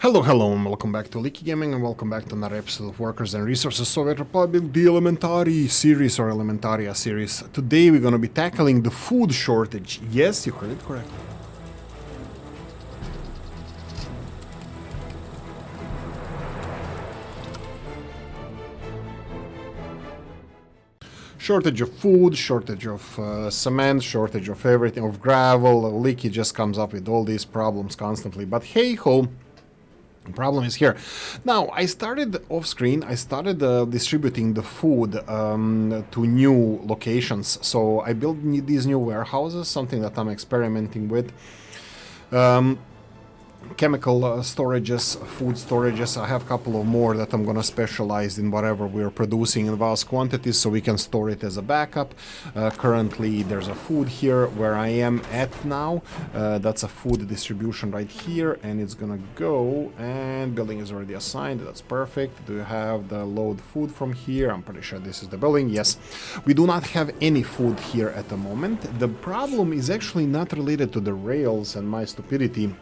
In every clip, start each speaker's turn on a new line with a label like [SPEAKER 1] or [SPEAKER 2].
[SPEAKER 1] Hello, and welcome back to Oolykee Gaming, and welcome back to another episode of Workers and Resources Soviet Republic, the Elementari series or Elementaria series. Today we're going to be tackling the food shortage. Yes, you heard it correctly. Shortage of food, shortage of cement, shortage of everything, of gravel. Oolykee just comes up with all these problems constantly. But hey ho, the problem is here. Now, I started off screen, I started distributing the food to new locations. So I built these new warehouses, something that I'm experimenting with. Chemical storages, food storages. I have a couple of more that I'm gonna specialize in whatever we're producing in vast quantities so we can store it as a backup. Currently there's a food here where I am at now. That's a food distribution right here, and it's gonna go, and building is already assigned. That's perfect. Do you have the load food from here? I'm pretty sure this is the building. Yes, we do not have any food here at the moment. The problem is actually not related to the rails and my stupidity.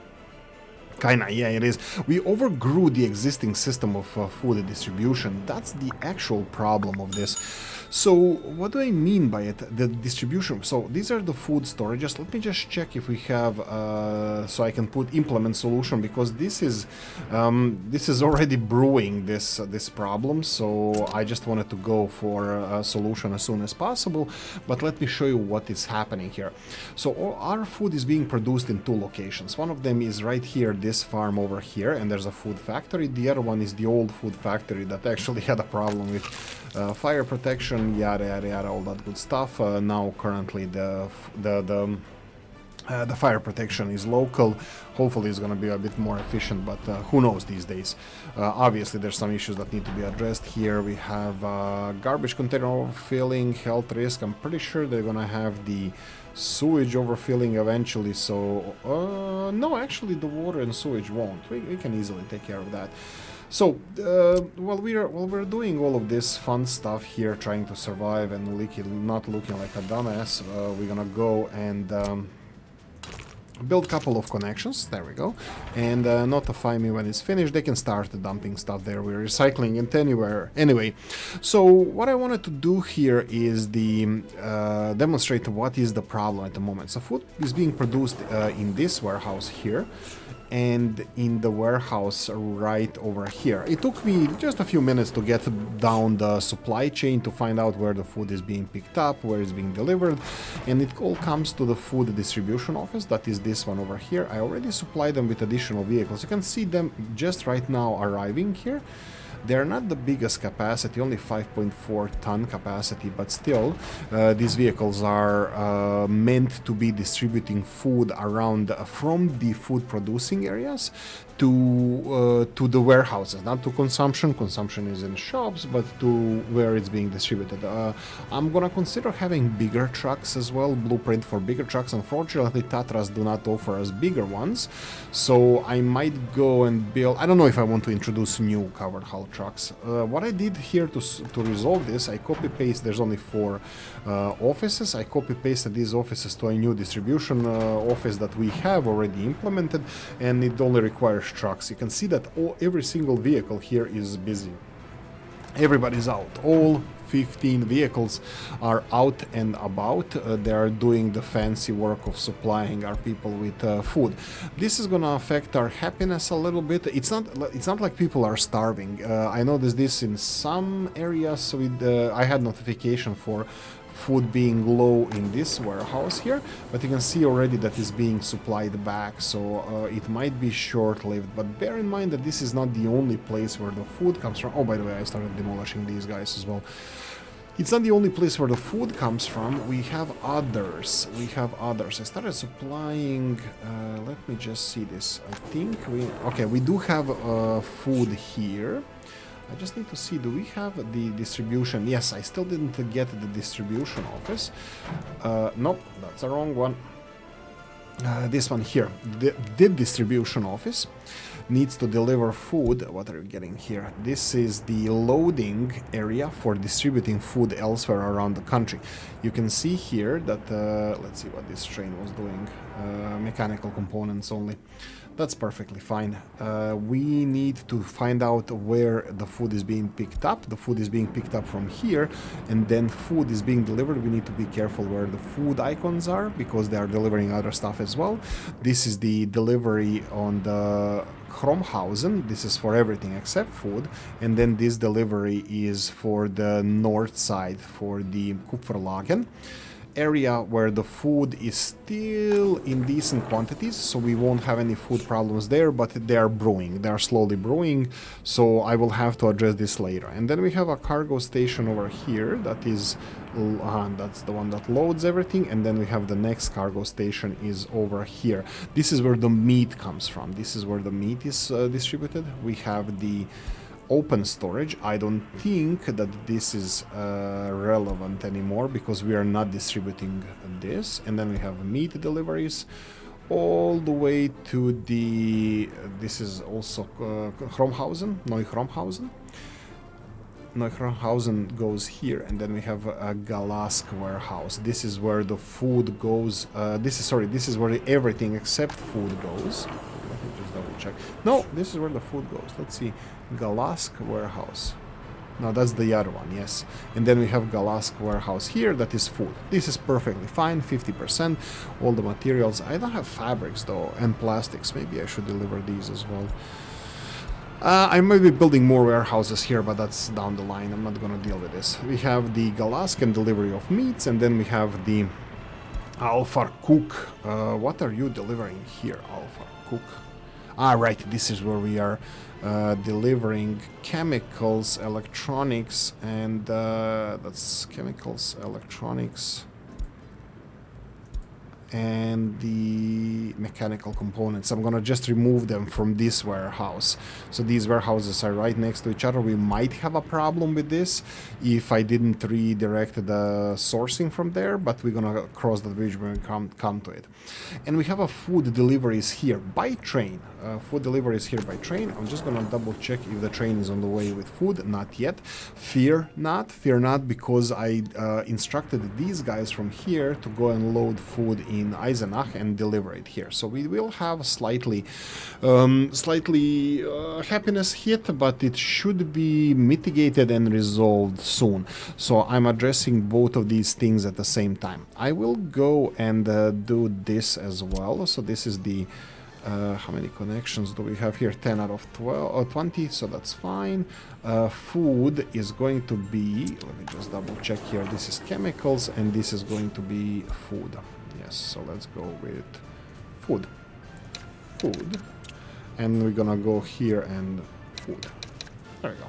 [SPEAKER 1] Kinda, yeah, it is. We overgrew the existing system of food distribution. That's the actual problem of this. So, what do I mean by it? The distribution. So, these are the food storages. Let me just check if we have, so I can put implement solution, because this is already brewing this problem. So, I just wanted to go for a solution as soon as possible. But let me show you what is happening here. So, our food is being produced in two locations. One of them is right here, this farm over here, and there's a food factory. The other one is the old food factory that actually had a problem with fire protection, yada yada yada, all that good stuff. Now currently the fire protection is local. Hopefully it's going to be a bit more efficient, but who knows these days. Obviously there's some issues that need to be addressed here. We have garbage container overfilling, health risk. I'm pretty sure they're going to have the sewage overfilling eventually, so no, actually the water and sewage won't. We can easily take care of that. So while we're doing all of this fun stuff here, trying to survive and not looking like a dumbass, we're gonna go and build a couple of connections. There we go, and notify me when it's finished. They can start dumping stuff there. We're recycling it anywhere anyway. So what I wanted to do here is demonstrate what is the problem at the moment. So food is being produced in this warehouse here, and in the warehouse right over here. It took me just a few minutes to get down the supply chain to find out where the food is being picked up, where it's being delivered, and it all comes to the food distribution office. That is this one over here. I already supplied them with additional vehicles. You can see them just right now arriving here. They're not the biggest capacity, only 5.4 ton capacity, but still, these vehicles are meant to be distributing food around from the food producing areas to the warehouses, not to consumption. Consumption is in shops, but to where it's being distributed. I'm gonna consider having bigger trucks as well, blueprint for bigger trucks. Unfortunately, Tatras do not offer us bigger ones, so I might go and build. I don't know if I want to introduce new covered hull trucks. What I did here to resolve this, I copy paste. There's only 4 offices. I copy pasted these offices to a new distribution office that we have already implemented, and it only requires trucks. You can see that every single vehicle here is busy. Everybody's out. All 15 vehicles are out and about. They are doing the fancy work of supplying our people with food. This is gonna affect our happiness a little bit. It's not like people are starving. I noticed this in some areas. So I had notification for food being low in this warehouse here, but you can see already that is being supplied back, so it might be short-lived. But bear in mind that this is not the only place where the food comes from. Oh, by the way, I started demolishing these guys as well. It's not the only place where the food comes from. We have others. I started supplying, let me just see this. I think we do have food here. I just need to see, do we have the distribution? Yes, I still didn't get the distribution office. Nope, that's the wrong one. This one here, the distribution office needs to deliver food. What are you getting here? This is the loading area for distributing food elsewhere around the country. You can see here that, let's see what this train was doing. Mechanical components only. That's perfectly fine. We need to find out where the food is being picked up. The food is being picked up from here, and then food is being delivered. We need to be careful where the food icons are, because they are delivering other stuff as well. This is the delivery on the Chromhausen. This is for everything except food. And then this delivery is for the north side, for the Kupferlagen area, where the food is still in decent quantities, so we won't have any food problems there, but they are brewing. They are slowly brewing, so I will have to address this later. And then we have a cargo station over here that is that's the one that loads everything, and then we have the next cargo station is over here. This is where the meat comes from. This is where the meat is distributed. We have the open storage. I don't think that this is relevant anymore, because we are not distributing this. And then we have meat deliveries all the way to the this is also Chromhausen, Neukhromhausen. Neukhromhausen goes here, and then we have a Galask warehouse. This is where the food goes. This is where everything except food goes. Let me just double check. No, this is where the food goes. Let's see. Galask warehouse. No, that's the other one, yes. And then we have Galask warehouse here, that is food. This is perfectly fine, 50%. All the materials. I don't have fabrics though, and plastics. Maybe I should deliver these as well. I might be building more warehouses here, but that's down the line. I'm not gonna deal with this. We have the Galask and delivery of meats, and then we have the Alfar Cook. What are you delivering here, Alfar Cook? Ah, right, this is where we are delivering chemicals, electronics, and that's chemicals, electronics, and the mechanical components. I'm gonna just remove them from this warehouse. So these warehouses are right next to each other. We might have a problem with this if I didn't redirect the sourcing from there, but we're gonna cross the bridge when we come to it. And we have a food deliveries here by train. Food deliveries here by train. I'm just gonna double check if the train is on the way with food. Not yet. Fear not, because I instructed these guys from here to go and load food in Eisenach and deliver it here. So we will have slightly happiness hit, but it should be mitigated and resolved soon. So I'm addressing both of these things at the same time. I will go and do this as well. So this is the how many connections do we have here? 10 out of 12 or 20, so that's fine. Food is going to be, let me just double check here. This is chemicals, and this is going to be food. Yes, so let's go with food. And we're gonna go here and food. There we go.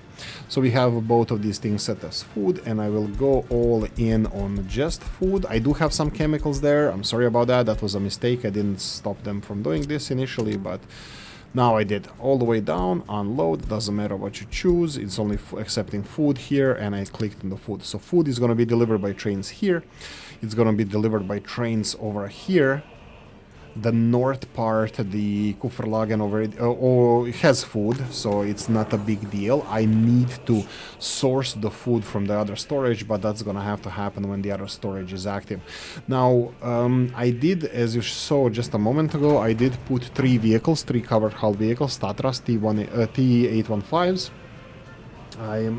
[SPEAKER 1] So we have both of these things set as food, and I will go all in on just food. I do have some chemicals there. I'm sorry about that. That was a mistake. I didn't stop them from doing this initially, but now I did. All the way down, unload. Doesn't matter what you choose. It's only accepting food here, and I clicked on the food. So food is going to be delivered by trains here. It's going to be delivered by trains over here. The north part, the Kupferlagen over has food, so it's not a big deal. I need to source the food from the other storage, but that's gonna have to happen when the other storage is active. Now, I did, as you saw just a moment ago, I did put three covered hull vehicles, Tatras T815s. I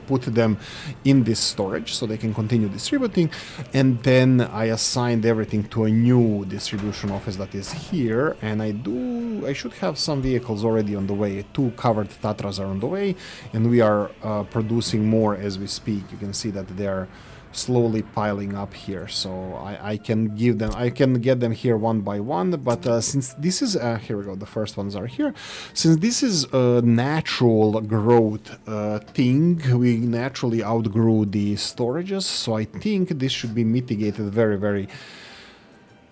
[SPEAKER 1] put them in this storage so they can continue distributing, and then I assigned everything to a new distribution office that is here, and I should have some vehicles already on the way. 2 covered Tatras are on the way, and we are producing more as we speak. You can see that they're slowly piling up here, so I can get them here one by one, but since this is here we go, the first ones are here. Since this is a natural growth thing, we naturally outgrew the storages, so I think this should be mitigated very, very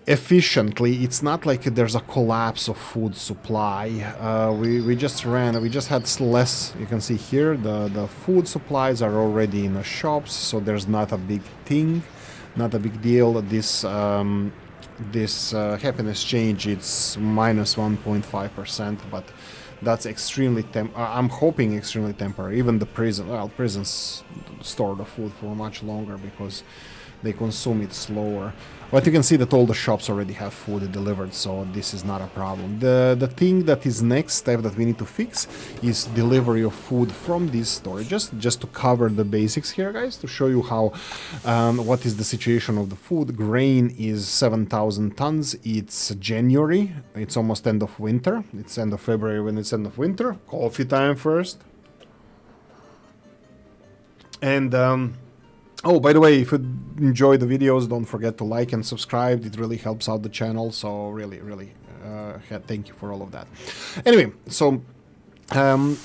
[SPEAKER 1] efficiently. It's not like there's a collapse of food supply. We just had less. You can see here the food supplies are already in the shops, so there's not a big thing, not a big deal. This happiness change, it's minus 1.5%, but that's extremely I'm hoping extremely temporary. Even the prisons store the food for much longer, because they consume it slower. But you can see that all the shops already have food delivered, so this is not a problem. The thing that is next step that we need to fix is delivery of food from these storages, just to cover the basics here, guys, to show you how, what is the situation of the food. Grain is 7,000 tons. It's January. It's almost end of winter. It's end of February when it's end of winter. Coffee time first. And oh, by the way, if you enjoy the videos, don't forget to like and subscribe. It really helps out the channel. So really, thank you for all of that. Anyway, so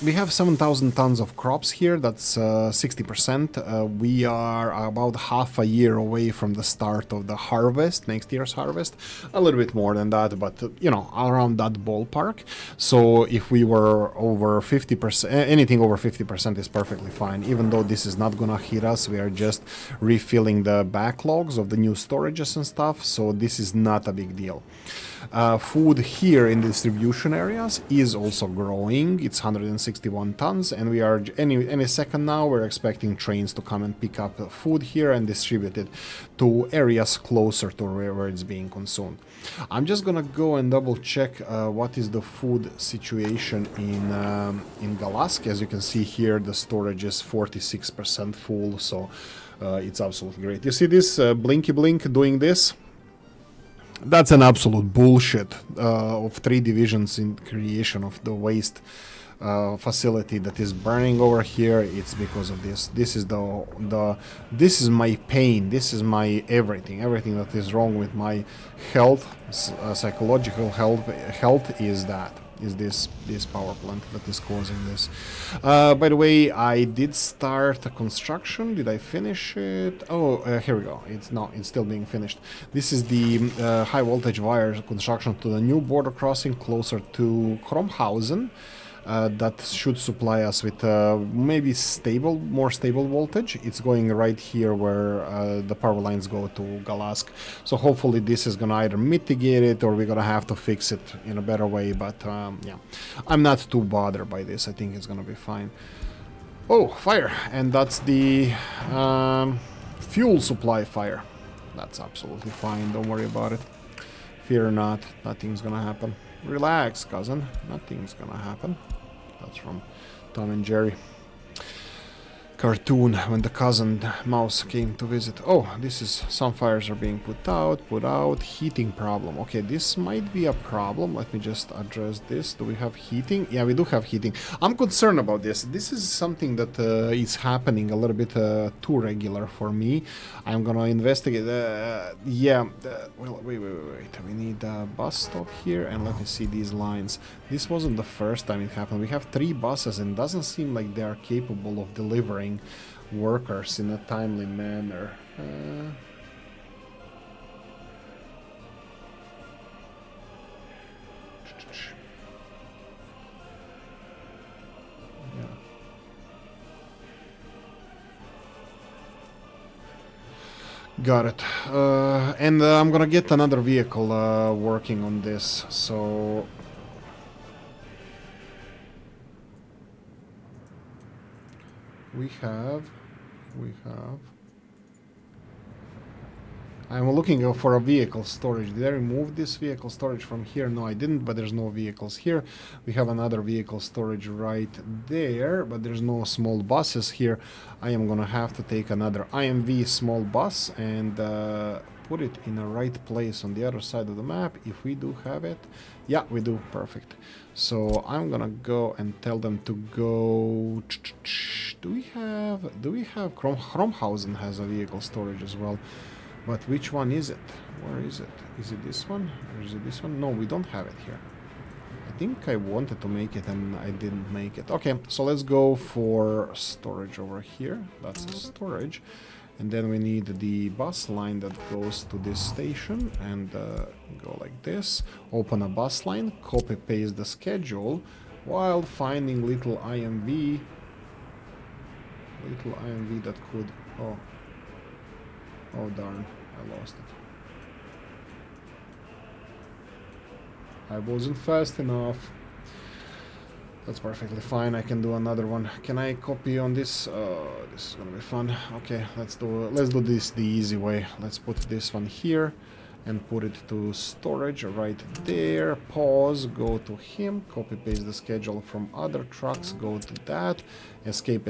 [SPEAKER 1] we have 7,000 tons of crops here. That's 60%. We are about half a year away from the start of the harvest, next year's harvest. A little bit more than that, but you know, around that ballpark. So if we were over 50%, anything over 50% is perfectly fine. Even though this is not gonna hit us, we are just refilling the backlogs of the new storages and stuff. So this is not a big deal. Food here in the distribution areas is also growing. It's 161 tons, and we are any second now we're expecting trains to come and pick up the food here and distribute it to areas closer to where it's being consumed. I'm just gonna go and double check what is the food situation in Galask. As you can see here, the storage is 46% full, so it's absolutely great. You see this blinky blink doing this? That's an absolute bullshit of 3 divisions in creation of the waste facility that is burning over here. It's because of this. This is this is my pain. This is my everything that is wrong with my health, psychological health is this power plant that is causing this. By the way, I did start a construction. Did I finish it? Oh, here we go. It's still being finished. This is the high voltage wire construction to the new border crossing closer to Kromhausen. That should supply us with maybe more stable voltage. It's going right here where the power lines go to Galask. So hopefully this is gonna either mitigate it or we're gonna have to fix it in a better way. But yeah, I'm not too bothered by this. I think it's gonna be fine. Oh, fire! And that's the fuel supply fire. That's absolutely fine. Don't worry about it. Fear not. Nothing's gonna happen. Relax, cousin. Nothing's gonna happen. That's from Tom and Jerry cartoon when the cousin mouse came to visit. Oh, this is some fires are being put out. Heating problem. Okay, this might be a problem. Let me just address this. Do we have heating? Yeah, we do have heating. I'm concerned about this. This is something that is happening a little bit too regular for me. I'm gonna investigate. Well, wait. We need a bus stop here, and let me see these lines. This wasn't the first time it happened. We have 3 buses, and it doesn't seem like they are capable of delivering workers in a timely manner. Got it. And I'm gonna get another vehicle working on this, so we have I'm looking for a vehicle storage. Did I remove this vehicle storage from here? No, I didn't, but there's no vehicles here. We have another vehicle storage right there, but there's no small buses here. I am gonna have to take another IMV small bus and put it in the right place on the other side of the map, if we do have it. Yeah, we do. Perfect. So I'm gonna go and tell them to go. Do we have Kromhausen has a vehicle storage as well? But which one is it? Where is it? Is it this one? Or is it this one? No, we don't have it here. I think I wanted to make it and I didn't make it. Okay, so let's go for storage over here. That's the storage. And then we need the bus line that goes to this station and go like this. Open a bus line, copy paste the schedule while finding little IMV that could... Oh darn, I lost it. I wasn't fast enough. That's perfectly fine. I can do another one. Can I copy on this? This is gonna be fun. Okay, let's do this the easy way. Let's put this one here and put it to storage right there. Pause, go to him, copy paste the schedule from other trucks, go to that, escape,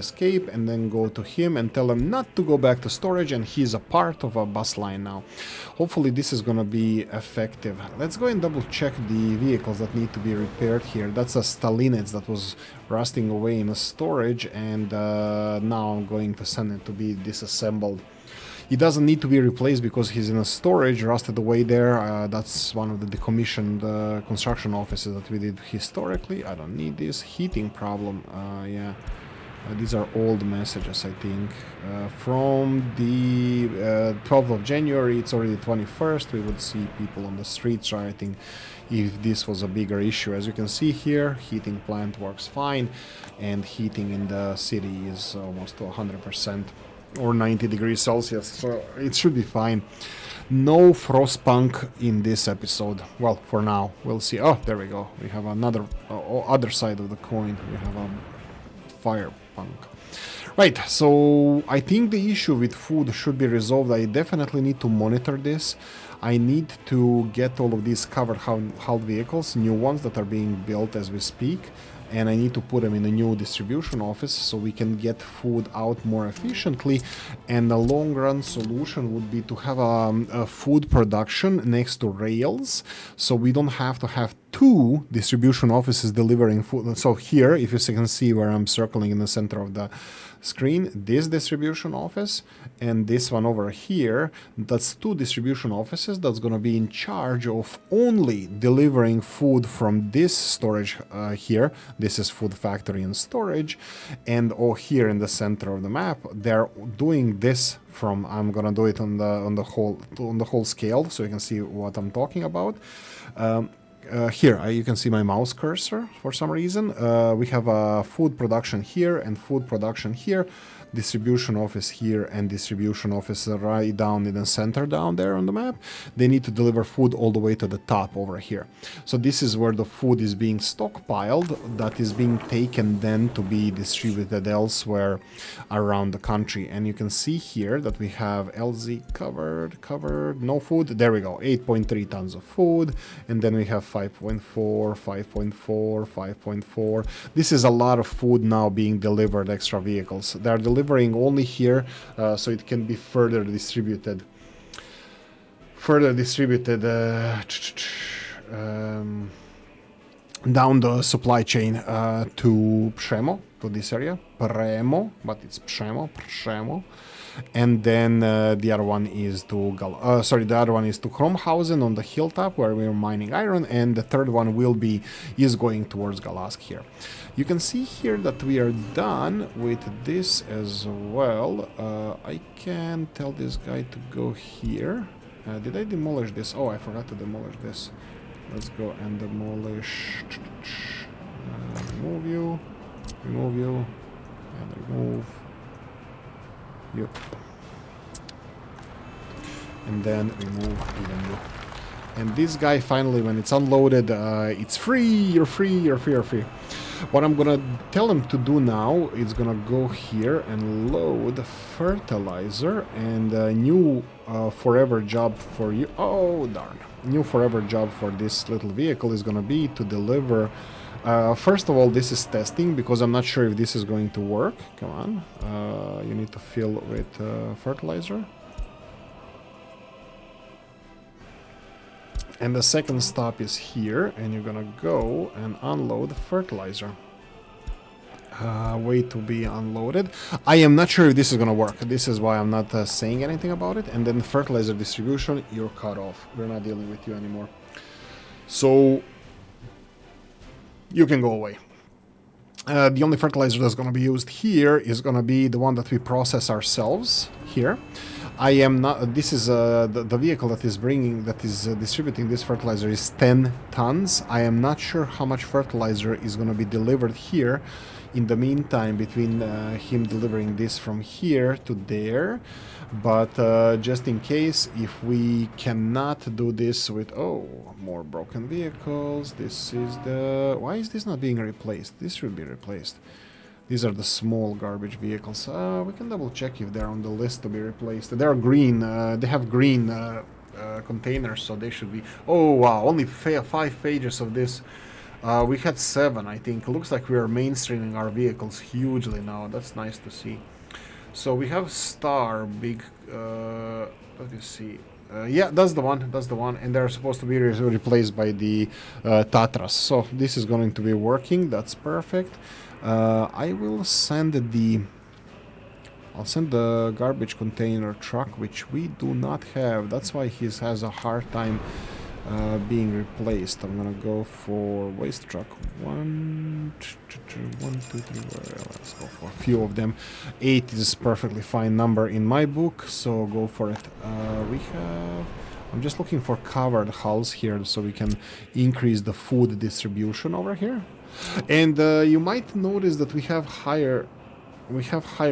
[SPEAKER 1] and then go to him and tell him not to go back to storage, and he's a part of a bus line now. Hopefully this is gonna be effective. Let's go and double check the vehicles that need to be repaired here. That's a Stalinets that was rusting away in a storage, and now I'm going to send it to be disassembled. He doesn't need to be replaced because he's in a storage, rusted away there. That's one of the decommissioned construction offices that we did historically. I don't need this. Heating problem, yeah. These are old messages, I think. From the 12th of January, it's already 21st. We would see people on the streets rioting if this was a bigger issue. As you can see here, heating plant works fine, and heating in the city is almost to 100%. Or 90 degrees Celsius, so it should be fine. No Frostpunk in this episode. Well, for now, we'll see. Oh, there we go. We have another other side of the coin. We have a Firepunk. Right, so I think the issue with food should be resolved. I definitely need to monitor this. I need to get all of these covered hull vehicles, new ones that are being built as we speak, and I need to put them in a new distribution office so we can get food out more efficiently. And the long run solution would be to have a food production next to rails, so we don't have to have two distribution offices delivering food. So here, if you can see where I'm circling in the center of the screen, this distribution office and this one over here, that's two distribution offices that's going to be in charge of only delivering food from this storage here. This is food factory and storage, and here in the center of the map, they're doing this from. I'm gonna do it on the whole scale so you can see what I'm talking about. Here you can see my mouse cursor for some reason. We have food production here and food production here, distribution office here and distribution office right down in the center down there on the map. They need to deliver food all the way to the top over here. So this is where the food is being stockpiled, that is being taken then to be distributed elsewhere around the country. And you can see here that we have LZ covered, no food. There we go, 8.3 tons of food. And then we have 5.4, 5.4, 5.4. This is a lot of food now being delivered, extra vehicles. They're delivering only here, so it can be further distributed. Down the supply chain to Przemo, to this area. Premo, but it's Przemo. And then the other one is to Kromhausen on the hilltop where we're mining iron, and the third one is going towards Galask here. You can see here that we are done with this as well. I can tell this guy to go here. Did I demolish this? Oh, I forgot to demolish this. Let's go and demolish. Remove you, and remove. Yep. And then remove even you. And this guy finally, when it's unloaded, it's free, you're free. What I'm gonna tell him to do now is gonna go here and load fertilizer, and a new forever job for you. Oh darn. New forever job for this little vehicle is gonna be to deliver. First of all, this is testing because I'm not sure if this is going to work. Come on, you need to fill with fertilizer. And the second stop is here, and you're gonna go and unload fertilizer. Wait to be unloaded. I am not sure if this is gonna work. This is why I'm not saying anything about it. And then fertilizer distribution, you're cut off. We're not dealing with you anymore. So you can go away. The only fertilizer that's going to be used here is going to be the one that we process ourselves here. I am not. This is the vehicle that is distributing this fertilizer is 10 tons. I am not sure how much fertilizer is going to be delivered here. In the meantime, between him delivering this from here to there, but just in case, if we cannot do this with more broken vehicles, this is the. Why is this not being replaced? This should be replaced. These are the small garbage vehicles. We can double check if they're on the list to be replaced. They're green. They have green containers, so they should be. Oh wow! Only 5 pages of this. We had 7, I think. Looks like we are mainstreaming our vehicles hugely now. That's nice to see. So we have Star, big. Let me see. Yeah, that's the one. That's the one. And they're supposed to be replaced by the Tatras. So this is going to be working. That's perfect. I will send I'll send the garbage container truck, which we do not have. That's why he has a hard time being replaced. I'm gonna go for waste truck 1, 2, 3. Let's go for a few of them. 8 is perfectly fine number in my book, so go for it. I'm just looking for covered hulls here so we can increase the food distribution over here. And you might notice that we have higher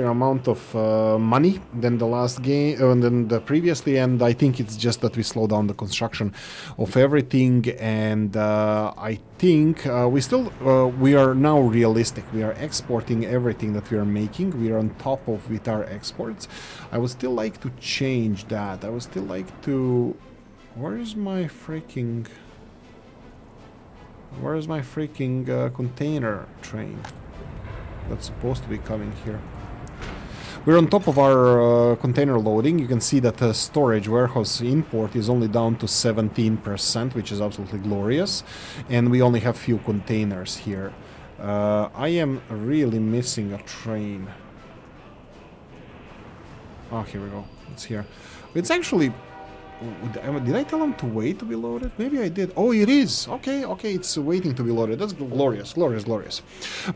[SPEAKER 1] amount of money than the last game, than the previously, and I think it's just that we slow down the construction of everything. And I think we are now realistic. We are exporting everything that we are making. We are on top of with our exports. I would still like to change that. I would still like to. Where is my freaking container train that's supposed to be coming here? We're on top of our container loading. You can see that the storage warehouse import is only down to 17%, which is absolutely glorious. And we only have few containers here. I am really missing a train. Oh, here we go. It's here. It's actually... Did I tell him to wait to be loaded? Maybe I did. Oh, it is. Okay, it's waiting to be loaded. That's glorious.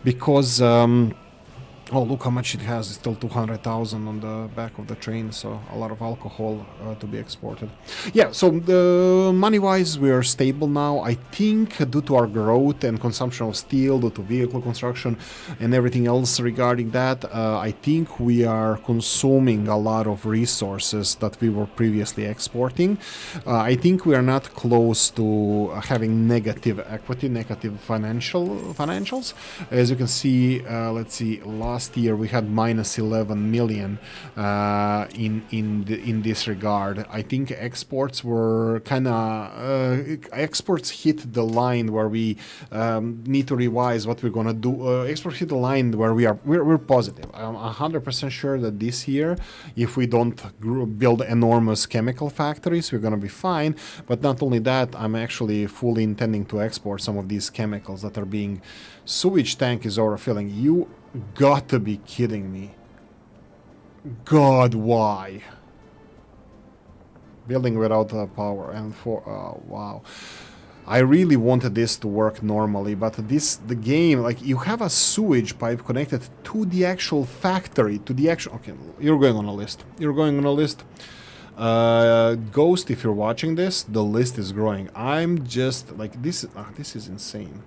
[SPEAKER 1] Because, oh, look how much it has. It's still 200,000 on the back of the train, so a lot of alcohol to be exported. Yeah, so money-wise, we are stable now. I think due to our growth and consumption of steel, due to vehicle construction and everything else regarding that, I think we are consuming a lot of resources that we were previously exporting. I think we are not close to having negative equity, negative financials. As you can see, let's see, last year we had minus 11 million in this regard. I think exports were kind of exports hit the line where we need to revise what we're gonna do. Exports hit the line where we're positive. I'm 100% sure that this year, if we don't build enormous chemical factories, we're gonna be fine. But not only that, I'm actually fully intending to export some of these chemicals that are being. Sewage tank is overfilling. You got to be kidding me. God, why? Building without power and for wow. I really wanted this to work normally, but the game, like, you have a sewage pipe connected to the actual factory, to the actual. Okay, you're going on a list. Ghost, if you're watching this, the list is growing. I'm just like this is insane.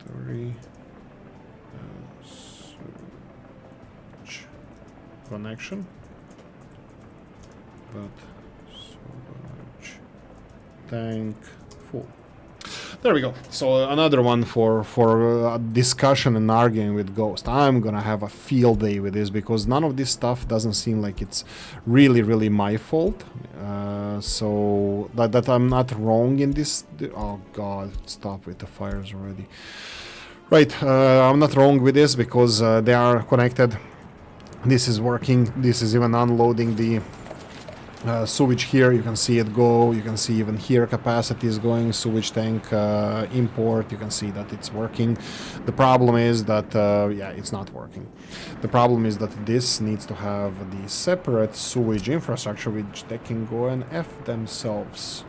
[SPEAKER 1] Factory sewage connection, but sewage tank full. There we go. So another one for discussion and arguing with Ghost. I'm gonna have a field day with this because none of this stuff doesn't seem like it's really my fault. So that I'm not wrong in this. Oh God, stop with the fires already. Right, I'm not wrong with this because they are connected. This is working. This is even unloading the sewage here. You can see it go. You can see even here capacity is going. Sewage tank import. You can see that it's working. The problem is that yeah, it's not working. The problem is that this needs to have the separate sewage infrastructure, which they can go and F themselves.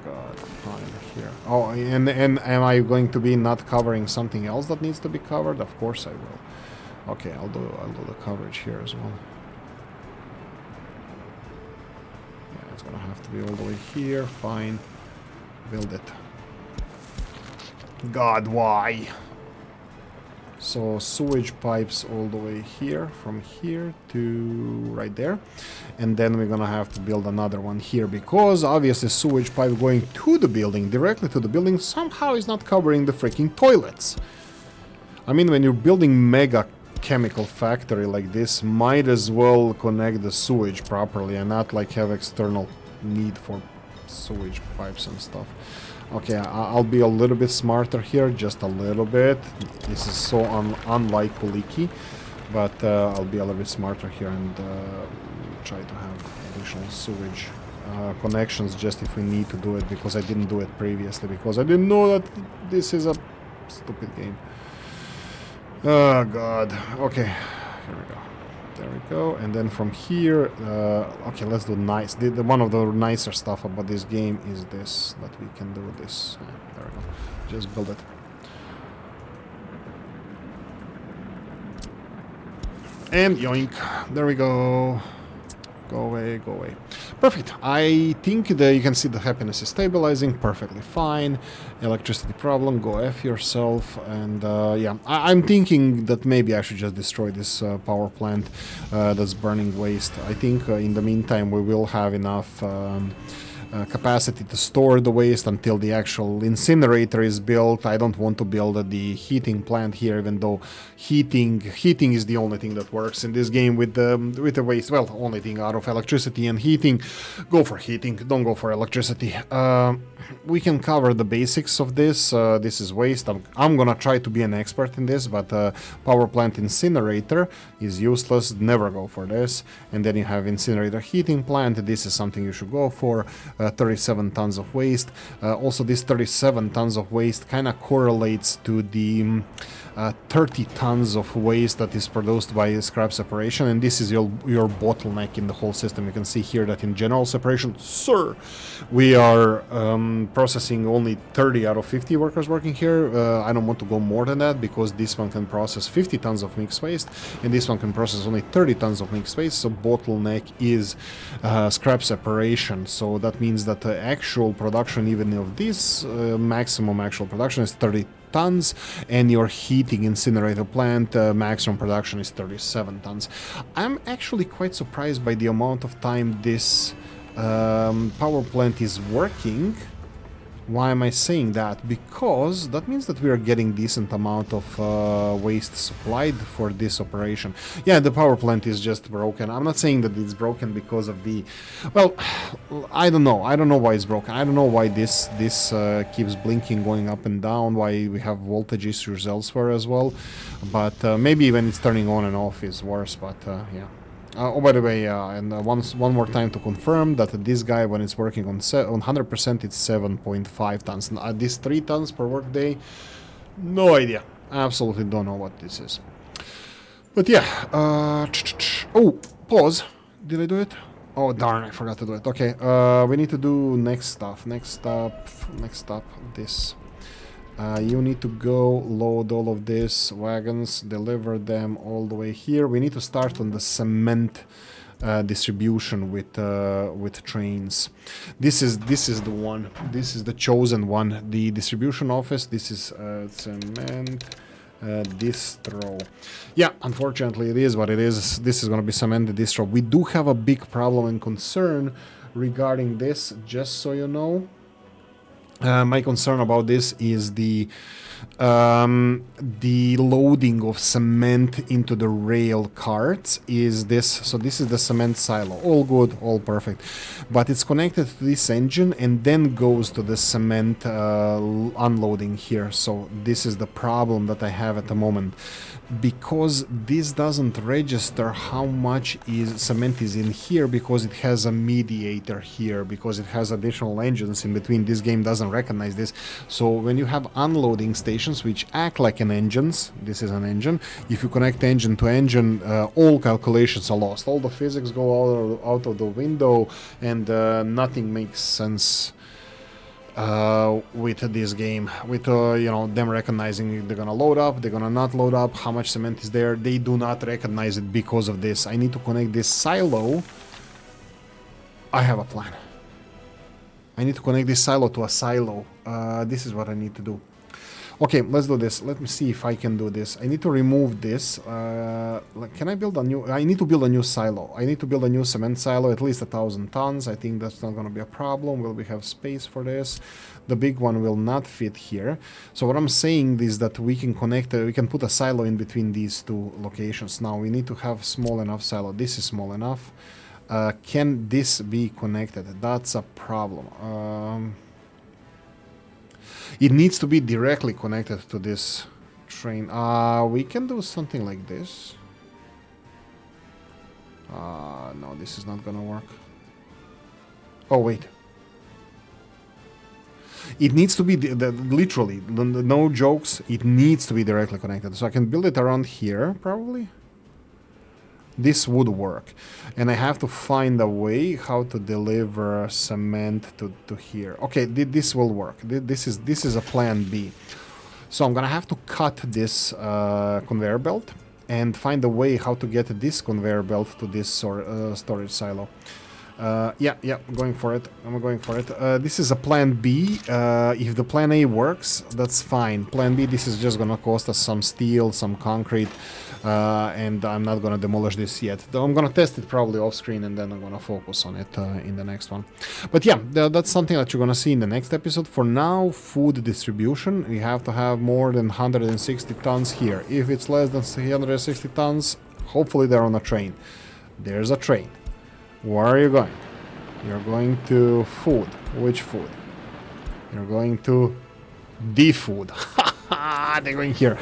[SPEAKER 1] God, fine here. Oh, and am I going to be not covering something else that needs to be covered? Of course I will. Okay, I'll do the coverage here as well. Yeah, it's gonna have to be all the way here. Fine. Build it. God, why? So sewage pipes all the way here, from here to right there. And then we're gonna have to build another one here, because obviously sewage pipe going to the building, directly to the building, somehow is not covering the freaking toilets. I mean, when you're building mega chemical factory like this, might as well connect the sewage properly and not like have external need for sewage pipes and stuff. Okay, I'll be a little bit smarter here, just a little bit. This is so unlike Oolykee, but I'll be a little bit smarter here and try to have additional sewage connections just if we need to do it, because I didn't do it previously, because I didn't know that this is a stupid game. Oh god. Okay, here we go. There we go. And then from here, okay, let's do nice. One of the nicer stuff about this game is this, that we can do this. There we go. Just build it. And yoink. There we go. Go away, go away. Perfect. I think that you can see the happiness is stabilizing perfectly fine. Electricity problem, go F yourself. And yeah, I'm thinking that maybe I should just destroy this power plant that's burning waste. I think in the meantime we will have enough capacity to store the waste until the actual incinerator is built. I don't want to build the heating plant here, even though heating is the only thing that works in this game with the waste. Well, only thing out of electricity and heating. Go for heating, don't go for electricity. We can cover the basics of this. This is waste. I'm gonna try to be an expert in this, but power plant incinerator is useless. Never go for this. And then you have incinerator heating plant. This is something you should go for. 37 tons of waste. Also, this 37 tons of waste kind of correlates to the 30 tons of waste that is produced by scrap separation, and this is your bottleneck in the whole system. You can see here that in general separation, sir, we are processing only 30 out of 50 workers working here. I don't want to go more than that, because this one can process 50 tons of mixed waste, and this one can process only 30 tons of mixed waste, so bottleneck is scrap separation. So that means that the actual production, even of this maximum actual production, is 30 tons, and your heating incinerator plant maximum production is 37 tons. I'm actually quite surprised by the amount of time this power plant is working. Why am I saying that? Because that means that we are getting decent amount of waste supplied for this operation. Yeah, the power plant is just broken. I'm not saying that it's broken because of the... Well, I don't know. I don't know why it's broken. I don't know why this keeps blinking, going up and down, why we have voltage issues elsewhere as well. But maybe when it's turning on and off is worse, but yeah. Oh, by the way, and one more time to confirm that this guy, when it's working on 100%, it's 7.5 tons. This 3 tons per workday, no idea. Absolutely don't know what this is. But yeah, oh, pause. Did I do it? Oh, darn, I forgot to do it. Okay, we need to do next stuff. Next up, this. You need to go load all of these wagons, deliver them all the way here. We need to start on the cement distribution with trains. This is the one. This is the chosen one. The distribution office. This is cement distro. Yeah, unfortunately, it is what it is. This is going to be cement distro. We do have a big problem and concern regarding this. Just so you know. My concern about this is the loading of cement into the rail carts is this. So this is the cement silo. All good, all perfect. But it's connected to this engine and then goes to the cement unloading here. So this is the problem that I have at the moment. Because this doesn't register how much cement is in here, because it has a mediator here, because it has additional engines in between. This game doesn't recognize this. So when you have unloading stations which act like an engines, this is an engine, if you connect engine to engine, all calculations are lost. All the physics go out of the window, and nothing makes sense. with this game, with you know, them recognizing they're gonna load up, they're gonna not load up, how much cement is there. They do not recognize it because of this. I need to connect this silo. I have a plan. I need to connect this silo to a silo. This is what I need to do. Okay, let's do this. Let me see if I can do this. I need to remove this. Can I build a new... I need to build a new silo. I need to build a new cement silo, at least 1,000 tons. I think that's not going to be a problem. Will we have space for this? The big one will not fit here. So what I'm saying is that we can connect... we can put a silo in between these two locations. Now, we need to have small enough silo. This is small enough. Can this be connected? That's a problem. It needs to be directly connected to this train. We can do something like this. No, this is not gonna work. Oh, wait. It needs to be, literally, no jokes, it needs to be directly connected. So I can build it around here, probably. This would work. And I have to find a way how to deliver cement to here. Okay, this will work. This is a plan B. So I'm gonna have to cut this conveyor belt and find a way how to get this conveyor belt to this storage silo. Yeah, going for it. I'm going for it. This is a plan B. If the plan A works, that's fine. Plan B, this is just gonna cost us some steel, some concrete, and I'm not gonna demolish this yet. Though I'm gonna test it probably off screen, and then I'm gonna focus on it in the next one. But yeah, that's something that you're gonna see in the next episode. For now, food distribution. We have to have more than 160 tons here. If it's less than 360 tons, hopefully they're on a train. There's a train. Where are you going? You're going to food. Which food? You're going to the food. They're going here.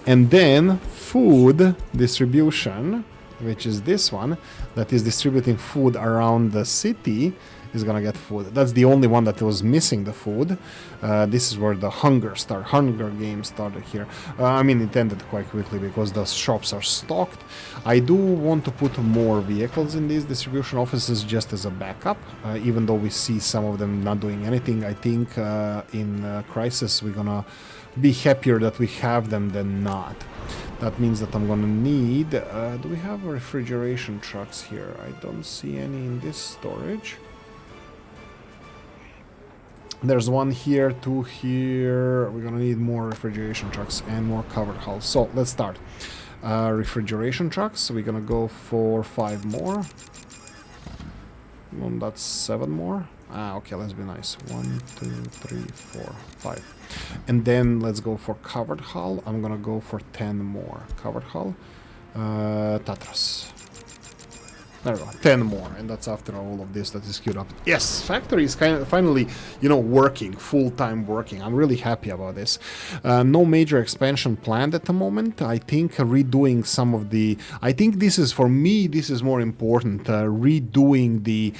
[SPEAKER 1] And then food distribution, which is this one, that is distributing food around the city, is gonna get food. That's the only one that was missing the food. This is where the Hunger Games started here. I mean, it ended quite quickly because the shops are stocked. I do want to put more vehicles in these distribution offices just as a backup, even though we see some of them not doing anything. I think in Crisis we're gonna be happier that we have them than not. That means that I'm gonna need... do we have refrigeration trucks here? I don't see any in this storage. There's one here, two here. We're gonna need more refrigeration trucks and more covered hulls. So let's start. Refrigeration trucks. We're gonna go for 5 more. That's 7 more. Okay, let's be nice. 1, 2, 3, 4, 5. And then let's go for covered hull. I'm gonna go for 10 more. Covered hull. Tatras. There we go, 10 more, and that's after all of this that is queued up. Yes, factory is kind of finally, you know, working, full-time working. I'm really happy about this. No major expansion planned at the moment. I think redoing some of the... I think this is, for me, this is more important. Redoing the...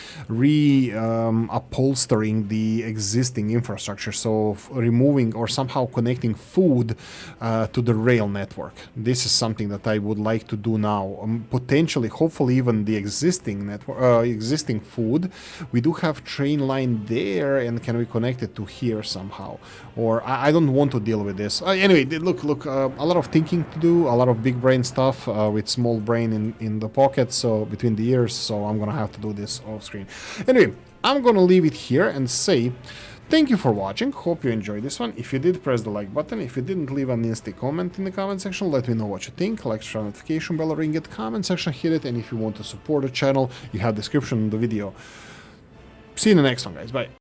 [SPEAKER 1] upholstering the existing infrastructure. So removing or somehow connecting food to the rail network. This is something that I would like to do now. Potentially, hopefully even the existing network, existing food. We do have train line there, and can we connect it to here somehow? Or I don't want to deal with this. Anyway, look, a lot of thinking to do, a lot of big brain stuff with small brain in the pocket, so between the ears. So I'm gonna have to do this off screen. Anyway, I'm gonna leave it here and say thank you for watching. Hope you enjoyed this one. If you did, press the like button. If you didn't, leave an nasty comment in the comment section. Let me know what you think. Like, share, notification bell, ring it, comment section, hit it. And if you want to support the channel, you have description in the video. See you in the next one, guys. Bye.